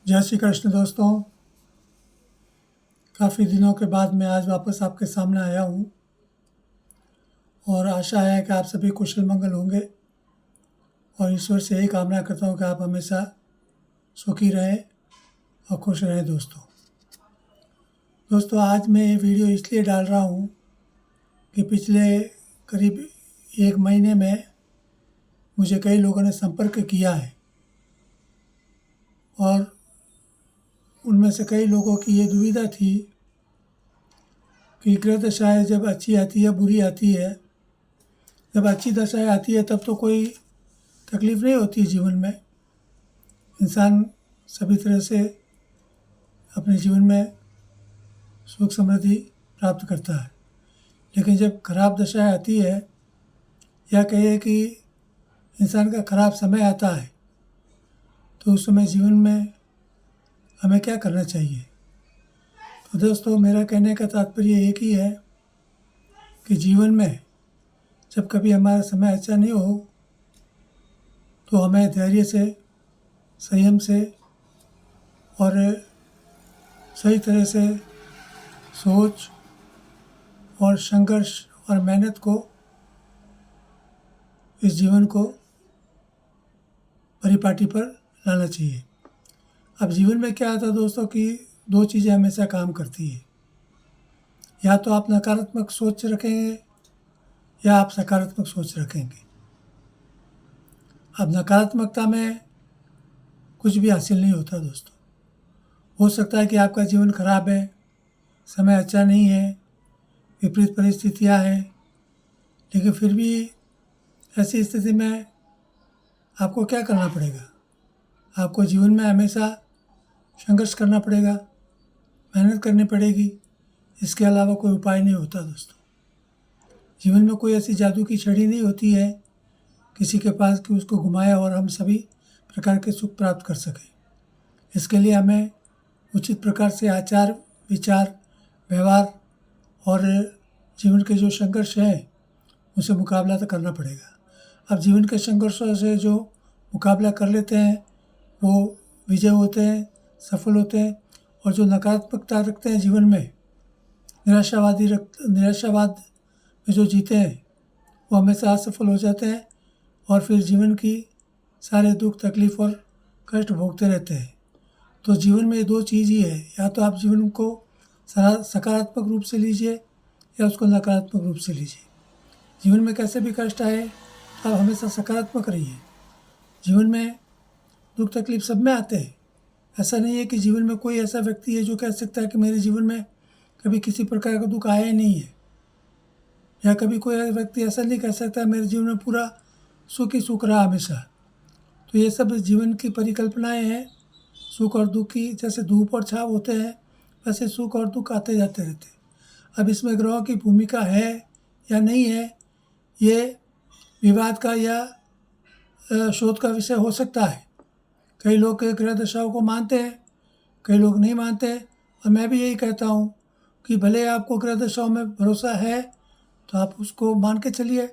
जय श्री कृष्ण दोस्तों। काफ़ी दिनों के बाद मैं आज वापस आपके सामने आया हूँ और आशा है कि आप सभी कुशल मंगल होंगे और ईश्वर से यही कामना करता हूँ कि आप हमेशा सुखी रहें और खुश रहें। दोस्तों आज मैं ये वीडियो इसलिए डाल रहा हूँ कि पिछले करीब 1 महीने में मुझे कई लोगों ने संपर्क किया है और उनमें से कई लोगों की ये दुविधा थी कि ग्रह दशाएँ जब अच्छी आती है बुरी आती है। जब अच्छी दशाएँ आती है तब तो कोई तकलीफ़ नहीं होती है जीवन में, इंसान सभी तरह से अपने जीवन में सुख समृद्धि प्राप्त करता है। लेकिन जब खराब दशाएँ आती है या कहिए कि इंसान का खराब समय आता है तो उस समय जीवन में हमें क्या करना चाहिए। तो दोस्तों मेरा कहने का तात्पर्य एक ही है कि जीवन में जब कभी हमारा समय अच्छा नहीं हो तो हमें धैर्य से, संयम से और सही तरह से सोच और संघर्ष और मेहनत को, इस जीवन को परिपाटी पर लाना चाहिए। अब जीवन में क्या आता है दोस्तों कि दो चीज़ें हमेशा काम करती है, या तो आप नकारात्मक सोच रखेंगे या आप सकारात्मक सोच रखेंगे। अब नकारात्मकता में कुछ भी हासिल नहीं होता दोस्तों। हो सकता है कि आपका जीवन खराब है, समय अच्छा नहीं है, विपरीत परिस्थितियाँ हैं, लेकिन फिर भी ऐसी स्थिति में आपको क्या करना पड़ेगा? आपको जीवन में हमेशा संघर्ष करना पड़ेगा, मेहनत करनी पड़ेगी। इसके अलावा कोई उपाय नहीं होता दोस्तों। जीवन में कोई ऐसी जादू की छड़ी नहीं होती है किसी के पास कि उसको घुमाए और हम सभी प्रकार के सुख प्राप्त कर सकें। इसके लिए हमें उचित प्रकार से आचार, विचार, व्यवहार और जीवन के जो संघर्ष है उसे मुकाबला तो करना पड़ेगा। अब जीवन के संघर्षों से जो मुकाबला कर लेते हैं वो विजय होते हैं, सफल होते हैं, और जो नकारात्मकता रखते हैं जीवन में, निराशावाद में जो जीते हैं वो हमेशा असफल हो जाते हैं और फिर जीवन की सारे दुख, तकलीफ़ और कष्ट भोगते रहते हैं। तो जीवन में ये दो चीज़ ही है, या तो आप जीवन को सकारात्मक रूप से लीजिए या उसको नकारात्मक रूप से लीजिए। जीवन में कैसे भी कष्ट आए तो आप हमेशा सकारात्मक रहिए। जीवन में दुख तकलीफ सब में आते हैं। ऐसा नहीं है कि जीवन में कोई ऐसा व्यक्ति है जो कह सकता है कि मेरे जीवन में कभी किसी प्रकार का दुख आया ही नहीं है, या कभी कोई व्यक्ति ऐसा नहीं कह सकता मेरे जीवन में पूरा सुख ही सुख रहा हमेशा। तो ये सब जीवन की परिकल्पनाएं हैं। सुख और दुख की जैसे धूप और छाव होते हैं वैसे सुख और दुख आते जाते रहते हैं। अब इसमें ग्रहों की भूमिका है या नहीं है, ये विवाद का या शोध का विषय हो सकता है। कई लोग ग्रह दशाओं को मानते हैं, कई लोग नहीं मानते हैं, और मैं भी यही कहता हूँ कि भले आपको ग्रह दशाओं में भरोसा है तो आप उसको मान के चलिए।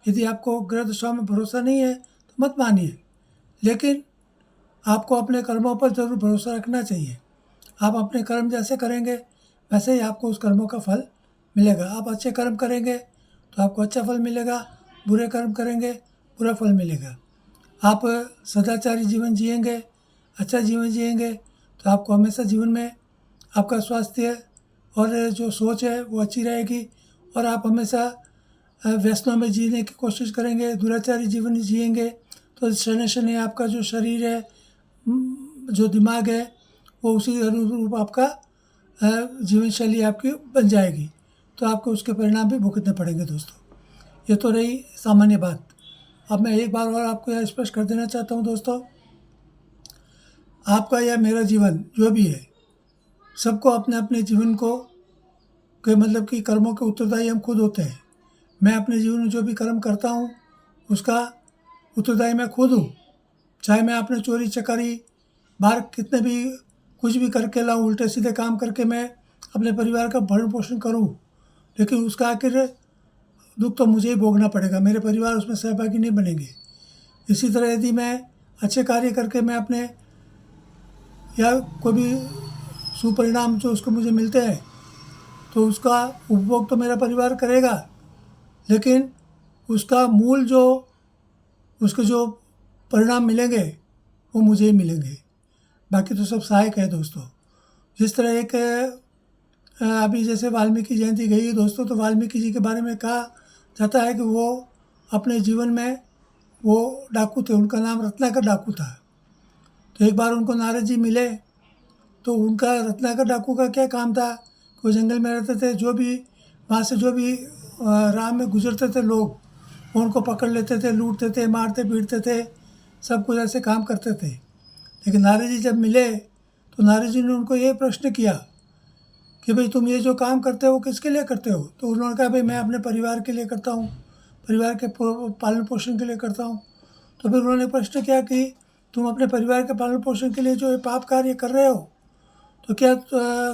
यदि आपको ग्रह दशाओं में भरोसा नहीं है तो मत मानिए, लेकिन आपको अपने कर्मों पर ज़रूर भरोसा रखना चाहिए। आप अपने कर्म जैसे करेंगे वैसे ही आपको उस कर्मों का फल मिलेगा। आप अच्छे कर्म करेंगे तो आपको अच्छा फल मिलेगा, बुरे कर्म करेंगे बुरा फल मिलेगा। आप सदाचारी जीवन जिएंगे, अच्छा जीवन जिएंगे तो आपको हमेशा जीवन में आपका स्वास्थ्य और जो सोच है वो अच्छी रहेगी, और आप हमेशा व्यसनों में जीने की कोशिश करेंगे, दुराचारी जीवन जिएंगे तो शनि शनि आपका जो शरीर है, जो दिमाग है, वो उसी अनुरूप आपका जीवन शैली आपकी बन जाएगी, तो आपको उसके परिणाम भी भुगतने पड़ेंगे दोस्तों। ये तो रही सामान्य बात। अब मैं एक बार और आपको यह स्पष्ट कर देना चाहता हूँ दोस्तों, आपका या मेरा जीवन जो भी है, सबको अपने अपने जीवन को के मतलब कि कर्मों के उत्तरदायी हम खुद होते हैं। मैं अपने जीवन में जो भी कर्म करता हूँ उसका उत्तरदायी मैं खुद हूँ। चाहे मैं अपने चोरी चकारी बाहर कितने भी कुछ भी करके लाऊं, उल्टे सीधे काम करके मैं अपने परिवार का भरण पोषण करूं, लेकिन उसका आखिर दुख तो मुझे ही भोगना पड़ेगा, मेरे परिवार उसमें सहभागी नहीं बनेंगे। इसी तरह यदि मैं अच्छे कार्य करके मैं अपने या कोई भी सुपरिणाम जो उसको मुझे मिलते हैं तो उसका उपभोग तो मेरा परिवार करेगा, लेकिन उसका मूल जो उसके जो परिणाम मिलेंगे वो मुझे ही मिलेंगे, बाकी तो सब सहायक है दोस्तों। जिस तरह एक अभी जैसे वाल्मीकि जयंती गई है दोस्तों, तो वाल्मीकि जी के बारे में कहा जाता है कि वो अपने जीवन में वो डाकू थे, उनका नाम रत्नाकर डाकू था। तो एक बार उनको नारद जी मिले, तो उनका रत्नाकर डाकू का क्या काम था, वो जंगल में रहते थे, जो भी वहाँ से जो भी राह में गुजरते थे लोग, वो उनको पकड़ लेते थे, लूटते थे, मारते पीटते थे, सब कुछ ऐसे काम करते थे। लेकिन नारद जी जब मिले तो नारद जी ने उनको ये प्रश्न किया कि भाई तुम ये जो काम करते हो किसके लिए करते हो? तो उन्होंने कहा भाई मैं अपने परिवार के लिए करता हूँ, परिवार के पालन पोषण के लिए करता हूँ। तो फिर उन्होंने प्रश्न किया कि तुम अपने परिवार के पालन पोषण के लिए जो ये पाप कार्य कर रहे हो, तो क्या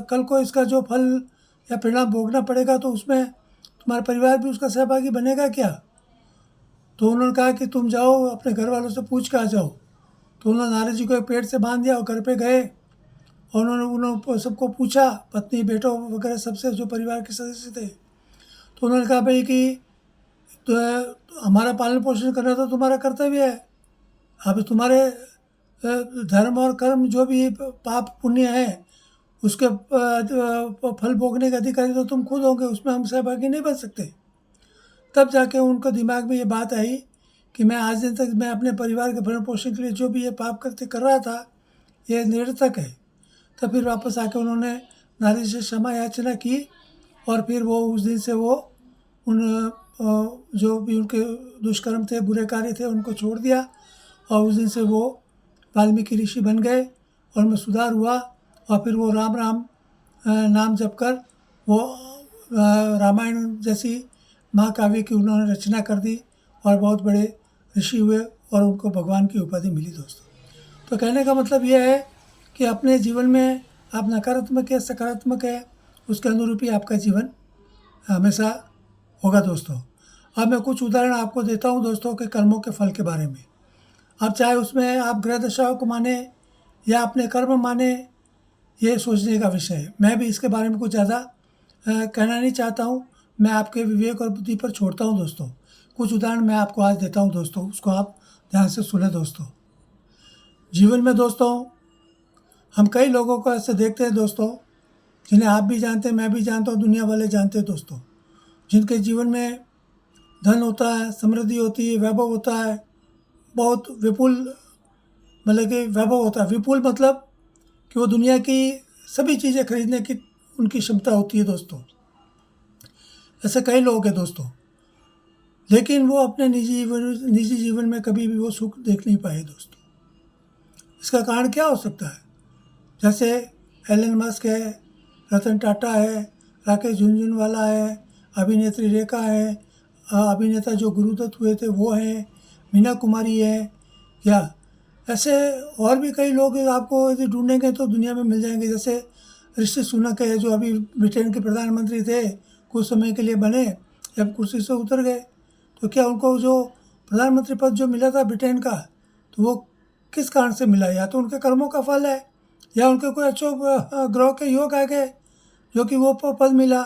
कल को इसका जो फल या परिणाम भोगना पड़ेगा तो उसमें तुम्हारा परिवार भी उसका सहभागी बनेगा क्या? तो उन्होंने कहा कि तुम जाओ अपने घर वालों से पूछ के आ जाओ। तो उन्होंने नारद जी को एक पेड़ से बांध दिया और घर पे गए और उन्होंने सबको पूछा, पत्नी बेटों वगैरह सबसे जो परिवार के सदस्य थे। तो उन्होंने कहा भाई कि तो हमारा पालन पोषण करना तो तुम्हारा कर्तव्य है, अब तुम्हारे धर्म और कर्म जो भी पाप पुण्य है उसके फल भोगने के अधिकारी तो तुम खुद होंगे, उसमें हम सहभागी नहीं बन सकते। तब जाके उनको दिमाग में ये बात आई कि मैं आज दिन तक मैं अपने परिवार के भरण पोषण के लिए जो भी ये पाप करते कर रहा था ये निरर्थक है। तब फिर वापस आके उन्होंने नारद से क्षमा याचना की और फिर वो उस दिन से वो उन जो भी उनके दुष्कर्म थे, बुरे कार्य थे, उनको छोड़ दिया और उस दिन से वो वाल्मीकि ऋषि बन गए और उनमें सुधार हुआ। और फिर वो राम राम नाम जप कर वो रामायण जैसी महाकाव्य की उन्होंने रचना कर दी और बहुत बड़े ऋषि हुए और उनको भगवान की उपाधि मिली दोस्तों। तो कहने का मतलब यह है कि अपने जीवन में आप नकारात्मक है सकारात्मक है उसके अनुरूप ही आपका जीवन हमेशा होगा दोस्तों। अब मैं कुछ उदाहरण आपको देता हूँ दोस्तों के कर्मों के फल के बारे में। अब चाहे उसमें आप ग्रह दशाओं को माने या अपने कर्म माने, ये सोचने का विषय है। मैं भी इसके बारे में कुछ ज़्यादा कहना नहीं चाहता हूँ, मैं आपके विवेक और बुद्धि पर छोड़ता हूँ दोस्तों। कुछ उदाहरण मैं आपको आज देता हूँ दोस्तों, उसको आप ध्यान से सुने दोस्तों। जीवन में दोस्तों हम कई लोगों को ऐसे देखते हैं दोस्तों, जिन्हें आप भी जानते हैं, मैं भी जानता हूँ, दुनिया वाले जानते हैं दोस्तों, जिनके जीवन में धन होता है, समृद्धि होती है, वैभव होता है, बहुत विपुल मतलब कि वैभव होता है। विपुल मतलब कि वो दुनिया की सभी चीज़ें खरीदने की उनकी क्षमता होती है दोस्तों। ऐसे कई लोग हैं दोस्तों, लेकिन वो अपने निजी जीवन में कभी भी वो सुख देख नहीं पाए दोस्तों। इसका कारण क्या हो सकता है? जैसे एलन मस्क है, रतन टाटा है, राकेश झुनझुनवाला है, अभिनेत्री रेखा है, अभिनेता जो गुरुदत्त हुए थे वो हैं, मीना कुमारी है, या ऐसे और भी कई लोग आपको यदि ढूंढेंगे तो दुनिया में मिल जाएंगे। जैसे ऋषि सुनक है जो अभी ब्रिटेन के प्रधानमंत्री थे, कुछ समय के लिए बने, जब कुर्सी से उतर गए तो क्या उनको जो प्रधानमंत्री पद जो मिला था ब्रिटेन का, तो वो किस कारण से मिला? या तो उनके कर्मों का फल है या उनके कोई अच्छे ग्रह के योग आ गए जो कि वो पद मिला।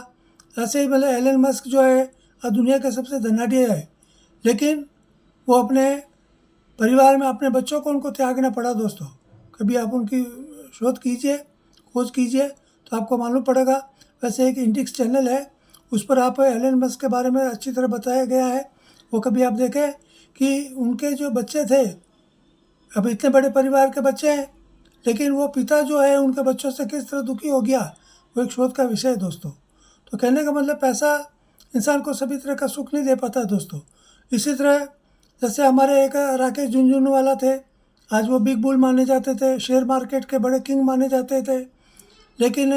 ऐसे ही मतलब एलन मस्क जो है दुनिया के सबसे धनाढ़ है, लेकिन वो अपने परिवार में अपने बच्चों को उनको त्यागना पड़ा दोस्तों। कभी आप उनकी शोध कीजिए, खोज कीजिए तो आपको मालूम पड़ेगा। वैसे एक इंडिक्स चैनल है, उस पर आप एलन मस्क के बारे में अच्छी तरह बताया गया है। वो कभी आप देखें कि उनके जो बच्चे थे, अब इतने बड़े परिवार के बच्चे हैं, लेकिन वो पिता जो है उनके बच्चों से किस तरह दुखी हो गया, वो एक शोध का विषय है दोस्तों। तो कहने का मतलब पैसा इंसान को सभी तरह का सुख नहीं दे पाता दोस्तों। इसी तरह जैसे हमारे एक राकेश झुनझुनवाला थे, आज वो बिग बुल माने जाते थे, शेयर मार्केट के बड़े किंग माने जाते थे, लेकिन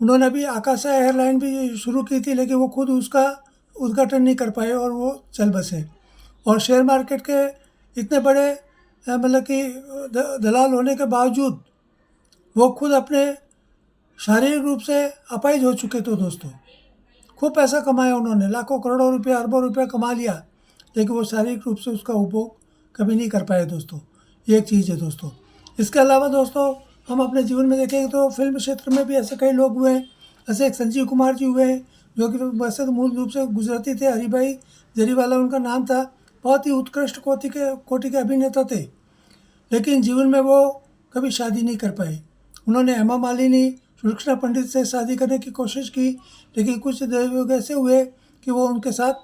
उन्होंने अभी आकाशा एयरलाइन भी शुरू की थी, लेकिन वो खुद उसका उद्घाटन नहीं कर पाए और वो चल बसे। और शेयर मार्केट के इतने बड़े मतलब कि दलाल होने के बावजूद वो खुद अपने शारीरिक रूप से अपाहिज हो चुके थे दोस्तों। खूब पैसा कमाया उन्होंने, लाखों करोड़ों रुपया, अरबों रुपया कमा लिया, लेकिन वो शारीरिक रूप से उसका उपभोग कभी नहीं कर पाए दोस्तों। ये एक चीज़ है दोस्तों। इसके अलावा दोस्तों हम अपने जीवन में देखेंगे तो फिल्म क्षेत्र में भी ऐसे कई लोग हुए हैं। ऐसे एक संजीव कुमार जी हुए हैं, जो कि वैसे तो मूल रूप से गुजराती थे, हरिभाई जरीवाला उनका नाम था। बहुत ही उत्कृष्ट कोटि के अभिनेता थे, लेकिन जीवन में वो कभी शादी नहीं कर पाए। उन्होंने हेमा मालिनी, सुलक्षणा पंडित से शादी करने की कोशिश की, लेकिन कुछ योग ऐसे हुए कि वो उनके साथ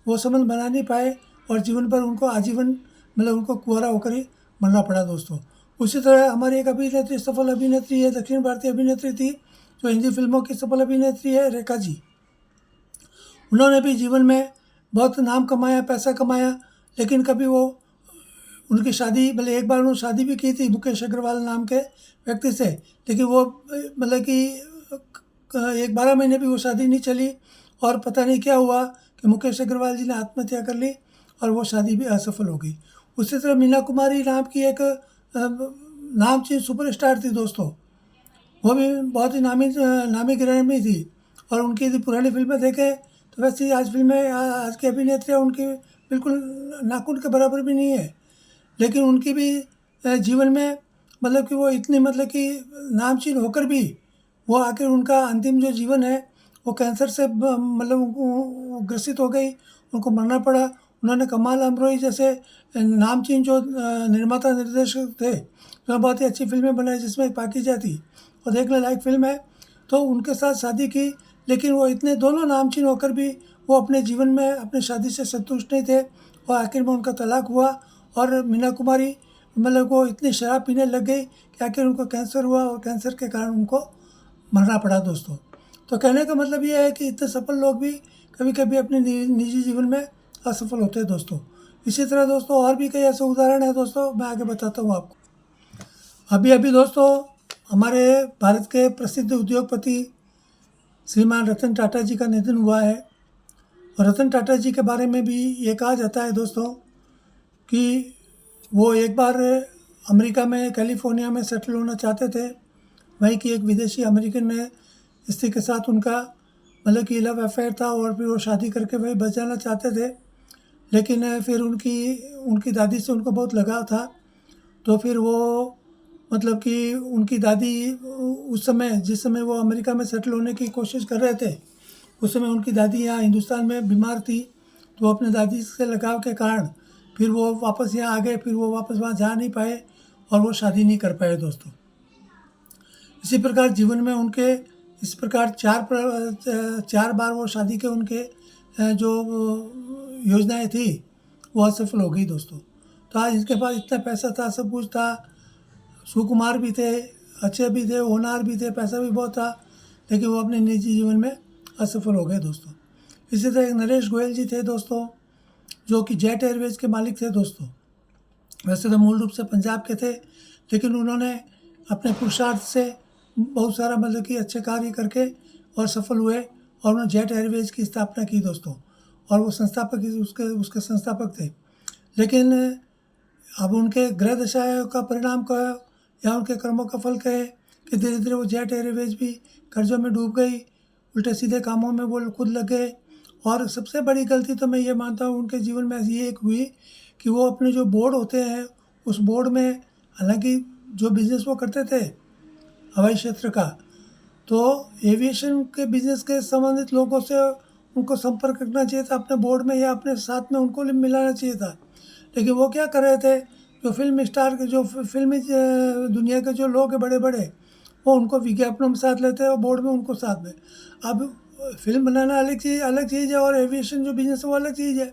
वो संबंध बना नहीं पाए और जीवन भर उनको आजीवन मतलब उनको कुंवारा होकर ही मरना पड़ा दोस्तों। उसी तरह हमारी एक अभिनेत्री, सफल अभिनेत्री है, दक्षिण भारतीय अभिनेत्री थी, जो हिंदी फिल्मों की सफल अभिनेत्री है, रेखा जी। उन्होंने भी जीवन में बहुत नाम कमाया, पैसा कमाया, लेकिन कभी वो उनकी शादी मतलब एक बार उन्होंने शादी भी की थी मुकेश अग्रवाल नाम के व्यक्ति से, लेकिन वो मतलब कि एक 12 महीने भी वो शादी नहीं चली और पता नहीं क्या हुआ कि मुकेश अग्रवाल जी ने आत्महत्या कर ली और वो शादी भी असफल हो गई। उसी तरह मीना कुमारी नाम की एक नामचीन सुपरस्टार थी दोस्तों, वो भी बहुत ही नामी गिरामी थी। और उनकी यदि पुरानी फिल्में देखें तो वैसे ही आज की अभिनेत्रियाँ उनकी बिल्कुल नाखून के बराबर भी नहीं है, लेकिन उनकी भी जीवन में मतलब कि वो इतनी मतलब कि नामचीन होकर भी वो आखिर उनका अंतिम जो जीवन है वो कैंसर से मतलब उनको ग्रसित हो गई, उनको मरना पड़ा। उन्होंने कमाल अमरोही जैसे नामचीन जो निर्माता निर्देशक थे, जो बहुत ही अच्छी फिल्में बनाई, जिसमें एक पाकीज़ा थी और देखने लायक फिल्म है, तो उनके साथ शादी की, लेकिन वो इतने दोनों नामचीन होकर भी वो अपने जीवन में अपनी शादी से संतुष्ट नहीं थे और आखिर में उनका तलाक हुआ। और मीना कुमारी मतलब वो इतनी शराब पीने लग गई कि आखिर उनको कैंसर हुआ और कैंसर के कारण उनको मरना पड़ा दोस्तों। तो कहने का मतलब ये है कि इतने सफल लोग भी कभी कभी अपने निजी जीवन में असफल होते हैं दोस्तों। इसी तरह दोस्तों और भी कई ऐसे उदाहरण हैं दोस्तों, मैं आगे बताता हूँ आपको। अभी अभी दोस्तों हमारे भारत के प्रसिद्ध उद्योगपति श्रीमान रतन टाटा जी का निधन हुआ है। और रतन टाटा जी के बारे में भी ये कहा जाता है दोस्तों कि वो एक बार अमेरिका में कैलिफोर्निया में सेटल होना चाहते थे। वहीं की एक विदेशी अमेरिकन स्त्री के साथ उनका मतलब कि लव अफेयर था और फिर वो शादी करके वहीं बस जाना चाहते थे, लेकिन फिर उनकी दादी से उनको बहुत लगाव था। तो फिर वो मतलब कि उनकी दादी उस समय जिस समय वो अमेरिका में सेटल होने की कोशिश कर रहे थे, उस समय उनकी दादी यहाँ हिंदुस्तान में बीमार थी। तो अपने दादी से लगाव के कारण फिर वो वापस यहाँ आ गए, फिर वो वापस वहाँ जा नहीं पाए और वो शादी नहीं कर पाए दोस्तों। इसी प्रकार जीवन में उनके इस प्रकार चार बार वो शादी के उनके जो योजनाएं थी वो असफल हो गई दोस्तों। तो आज इनके पास इतना पैसा था, सब कुछ था, सुकुमार भी थे, अच्छे भी थे, होनहार भी थे, पैसा भी बहुत था, लेकिन वो अपने निजी जीवन में असफल हो गए दोस्तों। इसी तरह एक नरेश गोयल जी थे दोस्तों, जो कि जेट एयरवेज के मालिक थे दोस्तों। वैसे तो मूल रूप से पंजाब के थे, लेकिन उन्होंने अपने पुरुषार्थ से बहुत सारा मतलब कि अच्छे कार्य करके और सफल हुए और उन्होंने जेट एयरवेज की स्थापना की दोस्तों, और वो संस्थापक उसके संस्थापक थे। लेकिन अब उनके ग्रह दशा का परिणाम कहो या उनके कर्मों का फल कहे कि धीरे धीरे वो जेट एयरवेज भी कर्जों में डूब गई, उल्टे सीधे कामों में वो खुद लग गए। और सबसे बड़ी गलती तो मैं ये मानता हूँ उनके जीवन में ये एक हुई कि वो अपने जो बोर्ड होते हैं उस बोर्ड में, हालांकि जो बिज़नेस वो करते थे हवाई क्षेत्र का, तो एविएशन के बिज़नेस के संबंधित लोगों से उनको संपर्क रखना चाहिए था अपने बोर्ड में या अपने साथ में उनको मिलाना चाहिए था। लेकिन वो क्या कर रहे थे, जो फिल्म स्टार के जो फिल्मी दुनिया के जो लोग हैं बड़े बड़े, वो उनको विज्ञापनों में साथ लेते हैं और बोर्ड में उनको साथ में। अब फिल्म बनाना अलग चीज़ है और एविएशन जो बिज़नेस है वो अलग चीज़ है।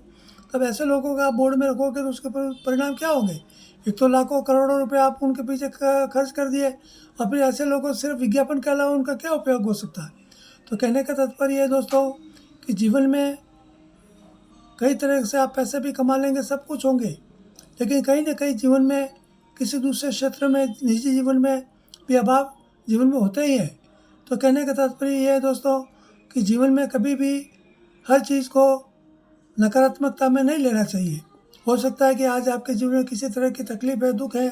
तब ऐसे लोगों का आप बोर्ड में रखोगे तो उसके परिणाम क्या होंगे? एक तो लाखों करोड़ों रुपए आप उनके पीछे खर्च कर दिए और फिर ऐसे लोगों से सिर्फ विज्ञापन के अलावा उनका क्या उपयोग हो सकता है? तो कहने का तात्पर्य है दोस्तों कि जीवन में कई तरह से आप पैसे भी कमा लेंगे, सब कुछ होंगे, लेकिन कहीं ना कहीं जीवन में किसी दूसरे क्षेत्र में, निजी जीवन में भी अभाव जीवन में होते ही हैं। तो कहने का तात्पर्य यह है दोस्तों कि जीवन में कभी भी हर चीज़ को नकारात्मकता में नहीं लेना चाहिए। हो सकता है कि आज आपके जीवन में किसी तरह की तकलीफ है, दुख है,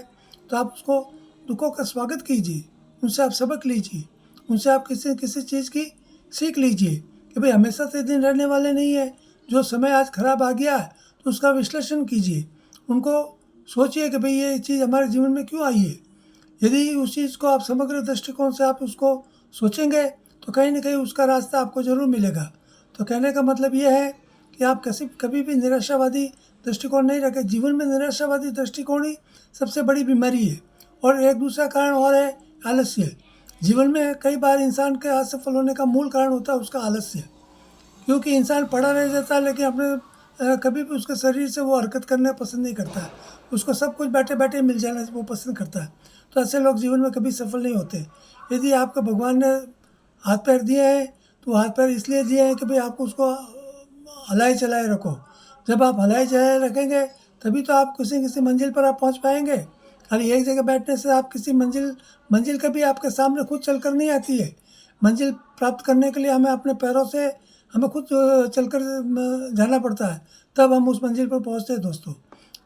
तो आप उसको दुखों का स्वागत कीजिए, उनसे आप सबक लीजिए, उनसे आप किसी चीज़ की सीख लीजिए कि भाई हमेशा से दिन रहने वाले नहीं है। जो समय आज खराब आ गया है तो उसका विश्लेषण कीजिए, उनको सोचिए कि भाई ये चीज़ हमारे जीवन में क्यों आई है, यदि उस चीज़ को आप समग्र दृष्टिकोण से आप उसको सोचेंगे तो कहीं न कहीं उसका रास्ता आपको ज़रूर मिलेगा। तो कहने का मतलब ये है कि आप कभी भी निराशावादी दृष्टिकोण नहीं रखें। जीवन में निराशावादी दृष्टिकोण ही सबसे बड़ी बीमारी है। और एक दूसरा कारण और है आलस्य। जीवन में कई बार इंसान के असफल होने का मूल कारण होता है उसका आलस्य। क्योंकि इंसान पड़ा रह जाता है लेकिन अपने कभी भी उसके शरीर से वो हरकत करना पसंद नहीं करता है। उसको सब कुछ बैठे बैठे मिल जाना वो पसंद करता है। तो ऐसे लोग जीवन में कभी सफल नहीं होते। यदि आपको भगवान ने हाथ पैर दिए हैं तो हाथ पैर इसलिए दिए हैं कि भाई आपको उसको हलाए चलाए रखो। जब आप हलाए चलाए रखेंगे तभी तो आप किसी मंजिल पर आप पहुंच पाएंगे। खाली एक जगह बैठने से आप किसी मंजिल कभी आपके सामने खुद चलकर नहीं आती है। मंजिल प्राप्त करने के लिए हमें अपने पैरों से हमें खुद चलकर जाना पड़ता है, तब हम उस मंजिल पर पहुंचते हैं दोस्तों।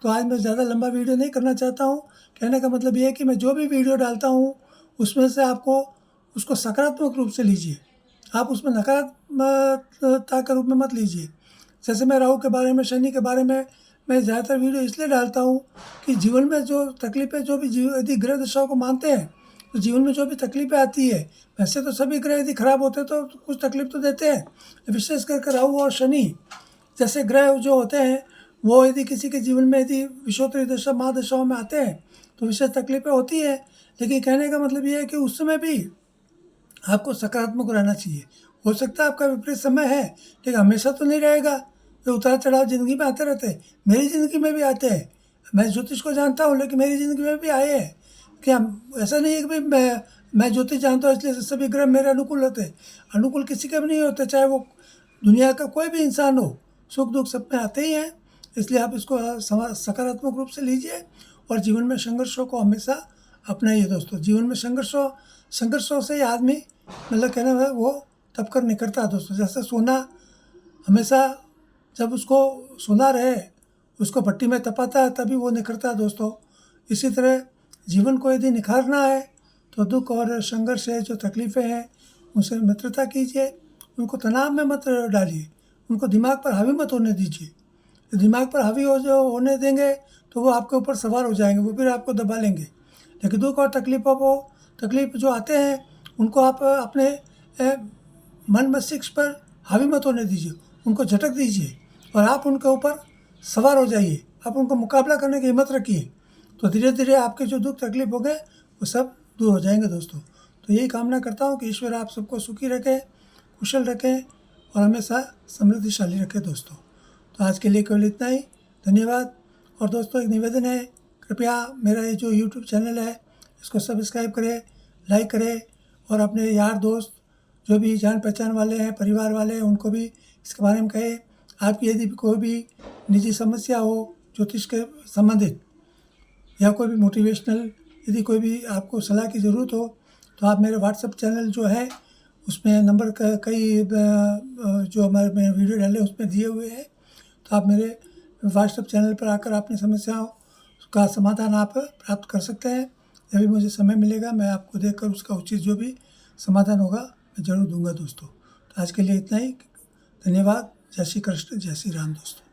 तो आज मैं ज़्यादा लंबा वीडियो नहीं करना चाहता हूँ। कहने का मतलब ये है कि मैं जो भी वीडियो डालता हूँ उसमें से आपको उसको सकारात्मक रूप से लीजिए। आप उसमें नकारात्मकता के रूप में मत लीजिए। जैसे मैं राहु के बारे में, शनि के बारे में मैं ज़्यादातर वीडियो इसलिए डालता हूँ कि जीवन में जो तकलीफ़ें जो भी यदि ग्रह दशाओं को मानते हैं तो जीवन में जो भी तकलीफ़ें आती है, वैसे तो सभी ग्रह यदि खराब होते तो कुछ तकलीफ तो देते हैं। विशेष करके राहु और शनि जैसे ग्रह जो होते हैं वो यदि किसी के जीवन में यदि विषोत्तरी दशा महादशाओं में आते हैं तो विशेष तकलीफ़ें होती है। लेकिन कहने का मतलब ये है कि उस समय भी आपको सकारात्मक रहना चाहिए। हो सकता है आपका विपरीत समय है लेकिन हमेशा तो नहीं रहेगा। ये उतार चढ़ाव ज़िंदगी में आते रहते हैं। मेरी ज़िंदगी में भी आते हैं। मैं ज्योतिष को जानता हूँ लेकिन मेरी ज़िंदगी में भी आए हैं। क्या ऐसा नहीं है कि भाई मैं ज्योतिष जानता हूँ इसलिए सभी ग्रह मेरे अनुकूल होते हैं। अनुकूल किसी के भी नहीं होते, चाहे वो दुनिया का कोई भी इंसान हो। सुख दुख सब में आते ही हैं। इसलिए आप इसको सकारात्मक रूप से लीजिए और जीवन में संघर्षों को हमेशा अपनाइए दोस्तों। जीवन में संघर्षों से ही आदमी मतलब कहना है वो तब कर निकलता है दोस्तों। जैसे सोना हमेशा जब उसको सोना रहे उसको भट्टी में तपाता है तभी वो निखरता है दोस्तों। इसी तरह जीवन को यदि निखारना है तो दुख और संघर्ष है, जो तकलीफ़ें हैं उनसे मित्रता कीजिए। उनको तनाव में मत डालिए, उनको दिमाग पर हावी मत होने दीजिए। दिमाग पर हावी होने देंगे तो वो आपके ऊपर सवार हो जाएंगे, वो फिर आपको दबा लेंगे। लेकिन दुख और तकलीफ जो आते हैं उनको आप अपने मन मस्तिष्क पर हावी मत होने दीजिए, उनको झटक दीजिए और आप उनके ऊपर सवार हो जाइए। आप उनको मुकाबला करने की हिम्मत रखिए तो धीरे धीरे आपके जो दुख तकलीफ हो गए वो सब दूर हो जाएंगे दोस्तों। तो यही कामना करता हूँ कि ईश्वर आप सबको सुखी रखे, कुशल रखें और हमेशा समृद्धिशाली रखे दोस्तों। तो आज के लिए केवल इतना ही। धन्यवाद। और दोस्तों एक निवेदन है, कृपया मेरा ये जो यूट्यूब चैनल है इसको सब्सक्राइब करें, लाइक करें और अपने यार दोस्त जो भी जान पहचान वाले हैं, परिवार वाले हैं, उनको भी इसके बारे में कहें। आपकी यदि कोई भी निजी समस्या हो ज्योतिष के संबंधित या कोई भी मोटिवेशनल यदि कोई भी आपको सलाह की ज़रूरत हो तो आप मेरे व्हाट्सएप चैनल जो है उसमें नंबर कई जो हमारे मैंने वीडियो डाले उसमें दिए हुए हैं। तो आप मेरे व्हाट्सएप चैनल पर आकर अपनी समस्याओं का समाधान आप प्राप्त कर सकते हैं। जब भी मुझे समय मिलेगा मैं आपको देखकर उसका उचित जो भी समाधान होगा मैं ज़रूर दूंगा दोस्तों। तो आज के लिए इतना ही। धन्यवाद। जय श्री कृष्ण, जय श्री राम दोस्तों।